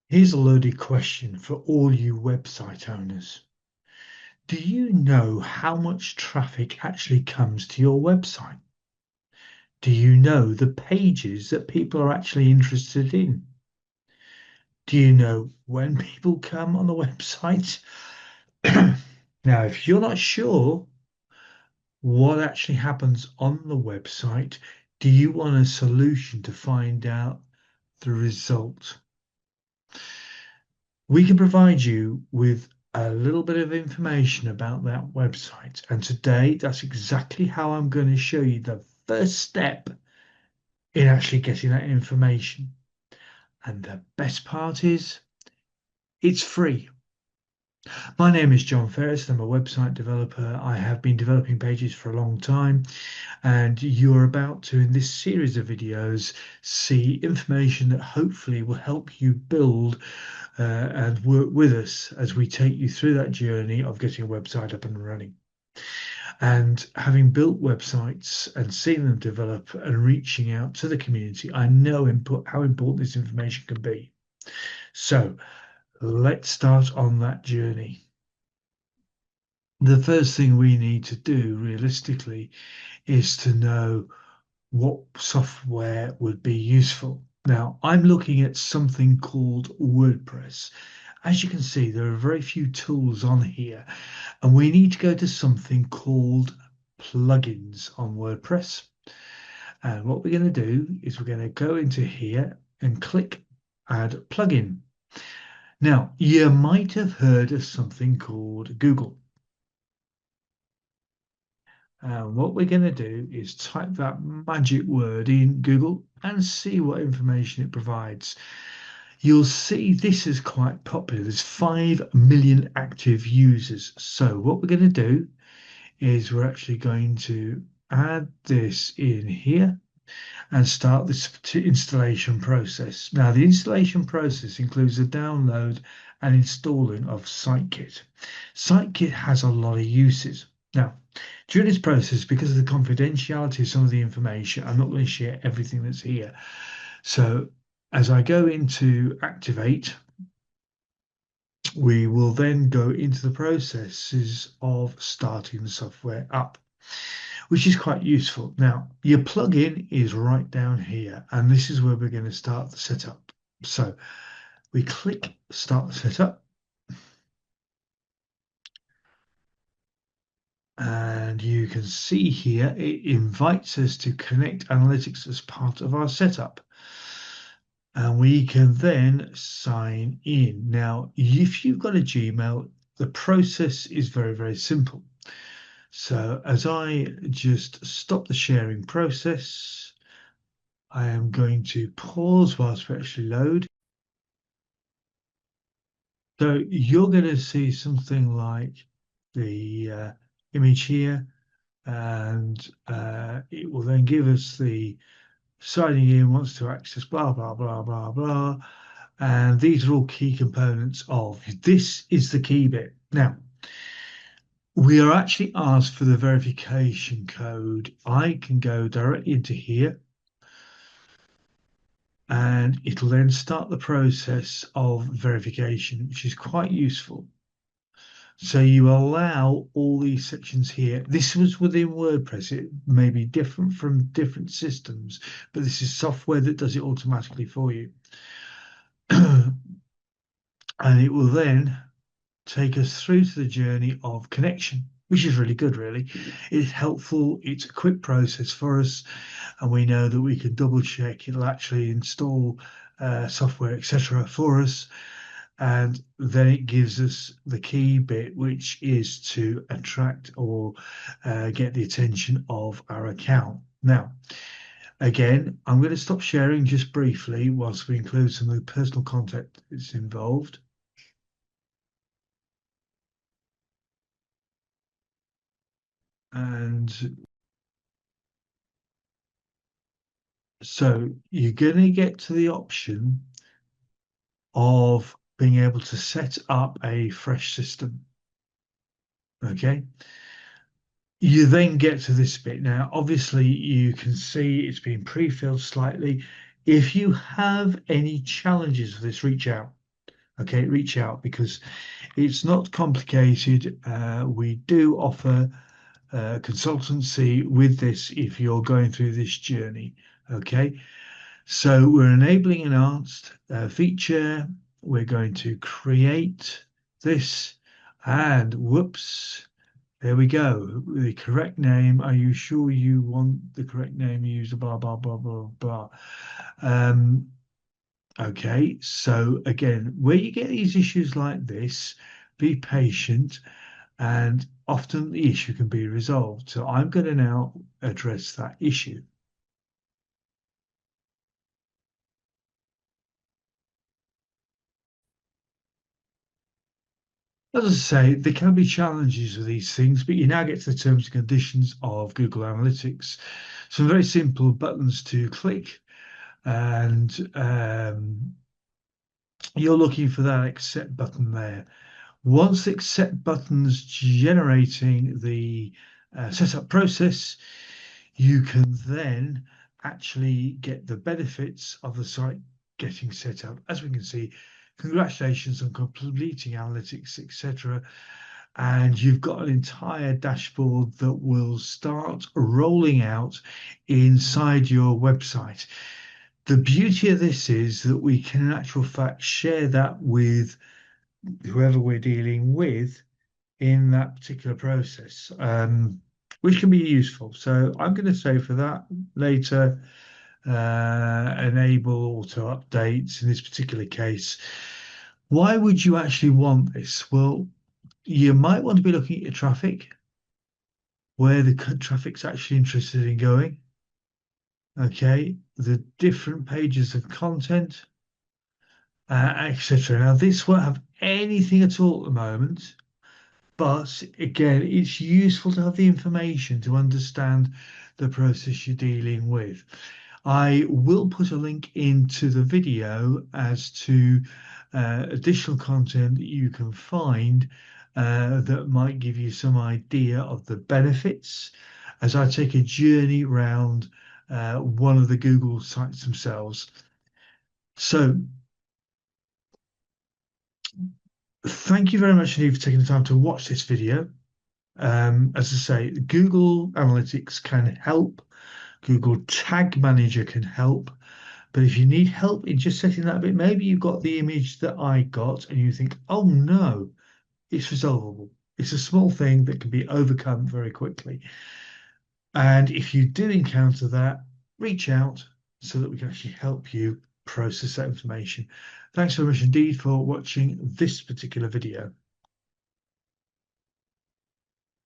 Here's a loaded question for all you website owners. Do you know how much traffic actually comes to your website? Do you know the pages that people are actually interested in? Do you know when people come on the website? Now, if you're not sure what actually happens on the website, do you want a solution to find out the result? We can provide you with a little bit of information about that website. And today, that's exactly how I'm going to show you the first step in actually getting that information. And the best part is, it's free. My name is John Ferris. I'm a website developer. I have been developing pages for a long time, and you're about to, in this series of videos, see information that hopefully will help you build and work with us as we take you through that journey of getting a website up and running. And having built websites and seen them develop and reaching out to the community, I know how important this information can be. So let's start on that journey. The first thing we need to do realistically is to know what software would be useful. Now, I'm looking at something called WordPress. As you can see, there are very few tools on here, and we need to go to something called plugins on WordPress. And what we're going to do is we're going to go into here and click Add Plugin. Now, you might have heard of something called Google. What we're going to do is type that magic word in Google and see what information it provides. You'll see this is quite popular. There's 5 million active users. So what we're going to do is we're actually going to add this in here and start this installation process. Now, the installation process includes the download and installing of SiteKit. SiteKit has a lot of uses. Now, during this process, because of the confidentiality of some of the information, I'm not going to share everything that's here. So as I go into activate, we will then go into the processes of starting the software up, which is quite useful. Now, your plugin is right down here, and this is where we're going to start the setup. So we click Start the Setup, and you can see here it invites us to connect analytics as part of our setup. And we can then sign in. Now, if you've got a Gmail, the process is very, very simple. So as I just stop the sharing process, I am going to pause whilst we actually load. So you're going to see something like the image here, and it will then give us the signing in, wants to access blah, blah, blah, blah, blah. And these are all key components of this is the key bit. Now, we are actually asked for the verification code. I can go directly into here and it'll then start the process of verification, which is quite useful. So you allow all these sections here. This was within WordPress. It may be different from different systems, but this is software that does it automatically for you. And it will then take us through to the journey of connection, which is really good, really. It's helpful. It's a quick process for us. And we know that we can double check it'll actually install software, etc. for us. And then it gives us the key bit, which is to attract or get the attention of our account. Now, again, I'm going to stop sharing just briefly whilst we include some of the personal content that's involved. And so you're going to get to the option of being able to set up a fresh system. Okay. You then get to this bit. Now, obviously, you can see it's been pre-filled slightly. If you have any challenges with this, reach out. okay, reach out because it's not complicated. We do offer consultancy with this if you're going through this journey. Okay, so we're enabling enhanced feature. We're going to create this, and whoops, there we go. The correct name. Are you sure you want the correct name used? Blah blah blah blah blah. Um, okay, so again, where you get these issues like this, be patient, and often the issue can be resolved. So I'm going to now address that issue. As I say, there can be challenges with these things, but you now get to the terms and conditions of Google Analytics. Some very simple buttons to click, and you're looking for that accept button there. Once the accept button's generating the setup process, you can then actually get the benefits of the site getting set up. As we can see, congratulations on completing analytics, etc. And you've got an entire dashboard that will start rolling out inside your website. The beauty of this is that we can, in actual fact, share that with whoever we're dealing with in that particular process, which can be useful. So I'm going to say for that later, enable auto updates in this particular case. Why would you actually want this? Well, you might want to be looking at your traffic, where the traffic's actually interested in going. Okay, the different pages of content, etc. Now, this won't have anything at all at the moment. But again, it's useful to have the information to understand the process you're dealing with. I will put a link into the video as to additional content that you can find that might give you some idea of the benefits as I take a journey around one of the Google sites themselves. So thank you very much indeed for taking the time to watch this video. As I say, Google Analytics can help. Google Tag Manager can help. But if you need help in just setting that bit, maybe you've got the image that I got and you think, oh no, it's resolvable. It's a small thing that can be overcome very quickly. And if you do encounter that, reach out so that we can actually help you process that information. Thanks very much indeed for watching this particular video.